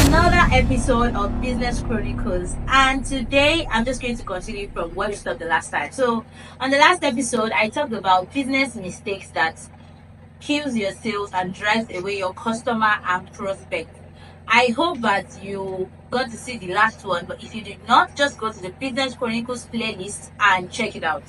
another episode of Business Chronicles, and today I'm just going to continue from where we stopped the last time. So, on the last episode, I talked about business mistakes that kills your sales and drives away your customer and prospect. I hope that you got to see the last one, but if you did not, just go to the Business Chronicles playlist and check it out.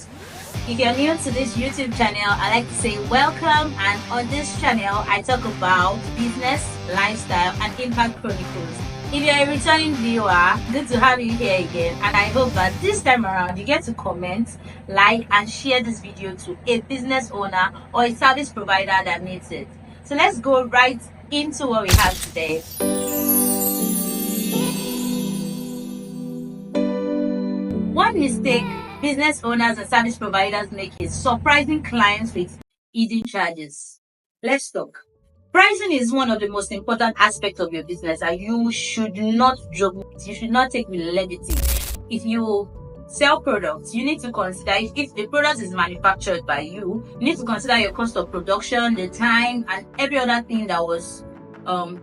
If you're new to this YouTube channel, I like to say welcome, and on this channel I talk about business, lifestyle and impact chronicles. If you're a returning viewer, good to have you here again, and I hope that this time around you get to comment, like and share this video to a business owner or a service provider that needs it. So let's go right into what we have today. One mistake business owners and service providers make is surprising clients with hidden charges. Let's talk. Pricing is one of the most important aspects of your business, and you should not joke with it. You should not take with levity. If you sell products, you need to consider, if the product is manufactured by you, you need to consider your cost of production, the time, and every other thing that was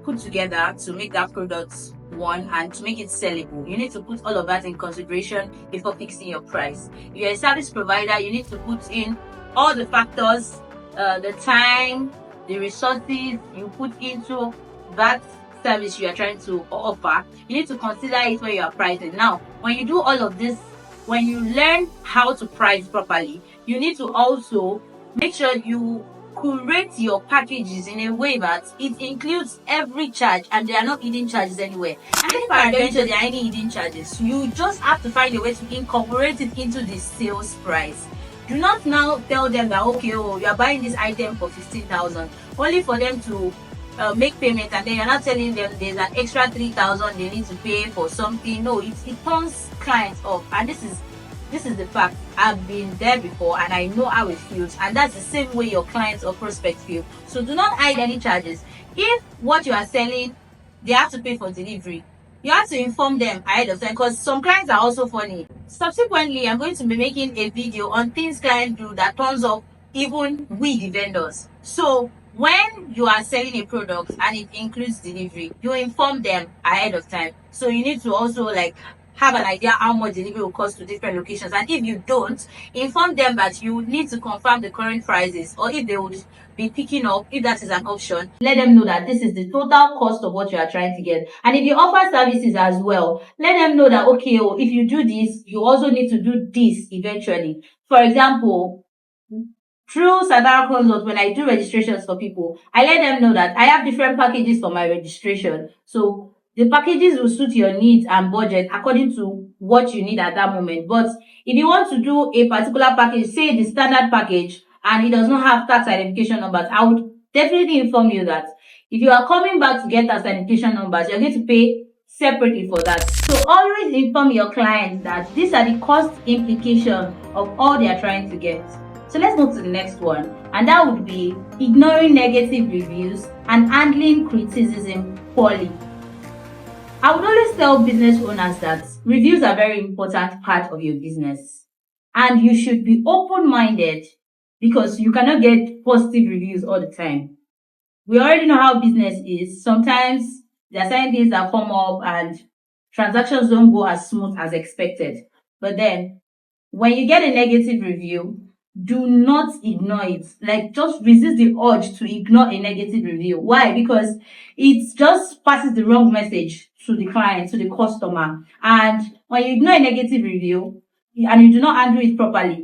put together to make that product one and to make it sellable. You need to put all of that in consideration before fixing your price. If you're a service provider, you need to put in all the factors, the time, the resources you put into that service you are trying to offer. You need to consider it when you are pricing. Now, when you do all of this, when you learn how to price properly, you need to also make sure you curate your packages in a way that it includes every charge and there are no hidden charges anywhere. And if peradventure there are any hidden charges, you just have to find a way to incorporate it into the sales price. Do not now tell them that, okay, you are buying this item for 15,000, only for them to make payment, and then you're not telling them there's an extra 3,000 they need to pay for something. No, it turns clients off, and this is the fact. I've been there before and I know how it feels, and that's the same way your clients or prospects feel. So do not hide any charges. If what you are selling, they have to pay for delivery, you have to inform them ahead of time, because some clients are also funny. Subsequently, I'm going to be making a video on things clients do that turns off even we the vendors. So when you are selling a product and it includes delivery, you inform them ahead of time. So you need to also have an idea how much delivery will cost to different locations, and if you don't, inform them that you need to confirm the current prices, or if they would be picking up, if that is an option, let them know that this is the total cost of what you are trying to get. And if you offer services as well, let them know that, okay, if you do this, you also need to do this eventually. For example, through Sadara Consult, when I do registrations for people, I let them know that I have different packages for my registration. So the packages will suit your needs and budget according to what you need at that moment. But if you want to do a particular package, say the standard package, and it does not have tax identification numbers, I would definitely inform you that if you are coming back to get tax identification numbers, you're going to pay separately for that. So always inform your clients that these are the cost implications of all they are trying to get. So let's move to the next one, and that would be ignoring negative reviews and handling criticism poorly. I would always tell business owners that reviews are a very important part of your business, and you should be open-minded, because you cannot get positive reviews all the time. We already know how business is. Sometimes there are certain things that come up and transactions don't go as smooth as expected. But then when you get a negative review, do not ignore it. Just resist the urge to ignore a negative review. Why? Because it just passes the wrong message to the client, to the customer. And when you ignore a negative review and you do not handle it properly,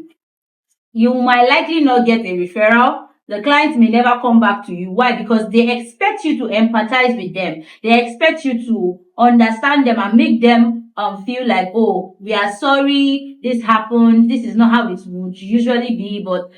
you might likely not get a referral. The client may never come back to you. Why? Because they expect you to empathize with them. They expect you to understand them and make them feel like, oh, we are sorry, this happened, this is not how it would usually be, but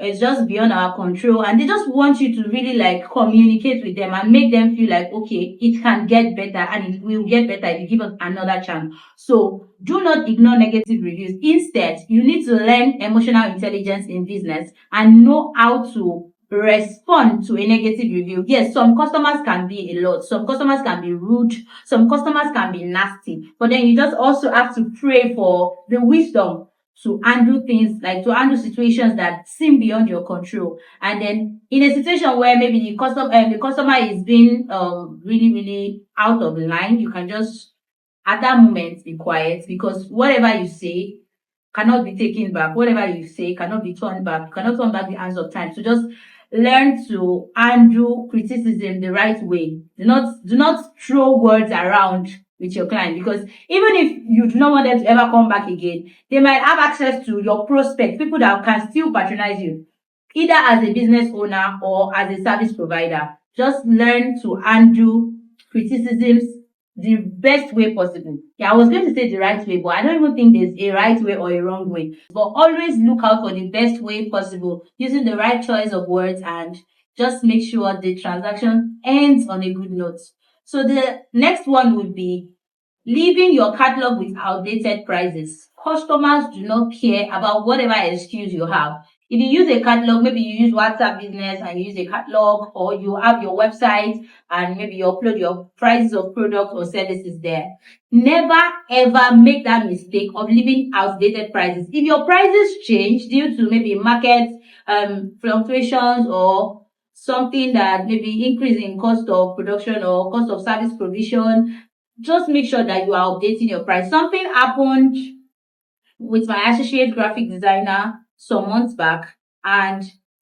it's just beyond our control. And they just want you to really communicate with them and make them feel like, okay, it can get better, and it will get better if you give us another chance. So do not ignore negative reviews. Instead, you need to learn emotional intelligence in business and know how to respond to a negative review. Yes, some customers can be a lot. Some customers can be rude. Some customers can be nasty. But then you just also have to pray for the wisdom to handle things, like to handle situations that seem beyond your control. And then in a situation where maybe the customer is being really, really out of line, you can just at that moment be quiet, because whatever you say cannot be taken back. Whatever you say cannot be turned back. You cannot turn back the hands of time. So just learn to handle criticism the right way. Do not throw words around with your client, because even if you do not want them to ever come back again, they might have access to your prospects, people that can still patronize you, either as a business owner or as a service provider. Just learn to handle criticisms the best way possible. Yeah, I was going to say the right way, but I don't even think there's a right way or a wrong way. But always look out for the best way possible, using the right choice of words, and just make sure the transaction ends on a good note. So the next one would be leaving your catalog with outdated prices. Customers do not care about whatever excuse you have. If you use a catalog, maybe you use WhatsApp business and you use a catalog, or you have your website and maybe you upload your prices of products or services there. Never ever make that mistake of leaving outdated prices. If your prices change due to maybe market fluctuations, or something that maybe increase in cost of production or cost of service provision, just make sure that you are updating your price. Something happened with my associate graphic designer some months back, and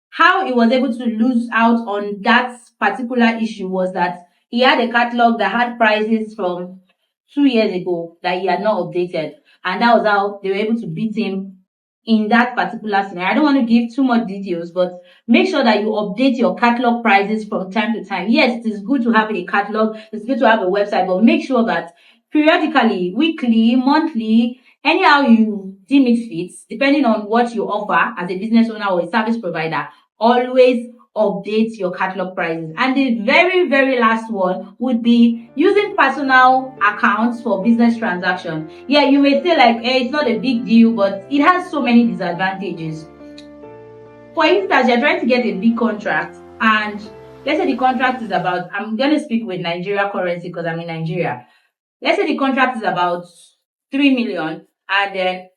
how he was able to lose out on that particular issue was that he had a catalog that had prices from 2 years ago that he had not updated, and that was how they were able to beat him in that particular scenario. I don't want to give too much details, but make sure that you update your catalog prices from time to time. Yes, it is good to have a catalog, it's good to have a website, but make sure that periodically, weekly, monthly, anyhow you deem it fits, depending on what you offer as a business owner or a service provider, always update your catalog prices. And the very, very last one would be using personal accounts for business transaction. Yeah, you may say like, it's not a big deal, but it has so many disadvantages. For instance, you're trying to get a big contract, and let's say the contract is about, I'm going to speak with Nigeria currency because I'm in Nigeria. Let's say the contract is about 3 million, and then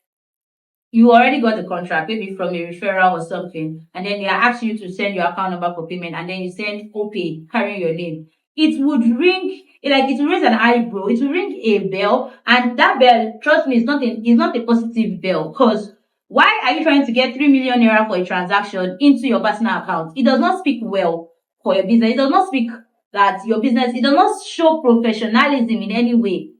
you already got the contract, maybe from a referral or something, and then they are asking you to send your account number for payment, and then you send OPay carrying your name. It would ring, it will raise an eyebrow, it will ring a bell, and that bell, trust me, it's not a positive bell, because why are you trying to get 3 million naira for a transaction into your personal account? It does not speak well for your business. It does not speak that your business, it does not show professionalism in any way.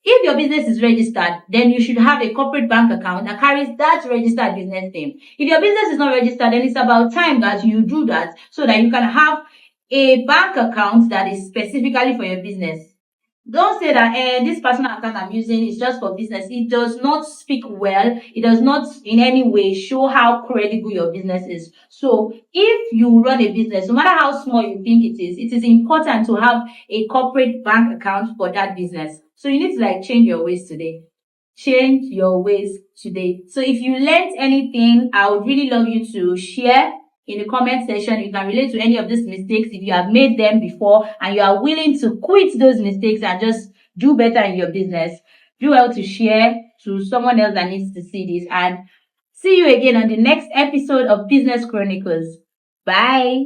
If your business is registered, then you should have a corporate bank account that carries that registered business name. If your business is not registered, then it's about time that you do that, so that you can have a bank account that is specifically for your business. Don't say that this personal account I'm using is just for business. It does not speak well. It does not in any way show how credible your business is. So if you run a business, no matter how small you think it is important to have a corporate bank account for that business. So you need to change your ways today. Change your ways today. So if you learned anything, I would really love you to share in the comment section. You can relate to any of these mistakes if you have made them before and you are willing to quit those mistakes and just do better in your business. Do well to share to someone else that needs to see this, and see you again on the next episode of Business Chronicles. Bye.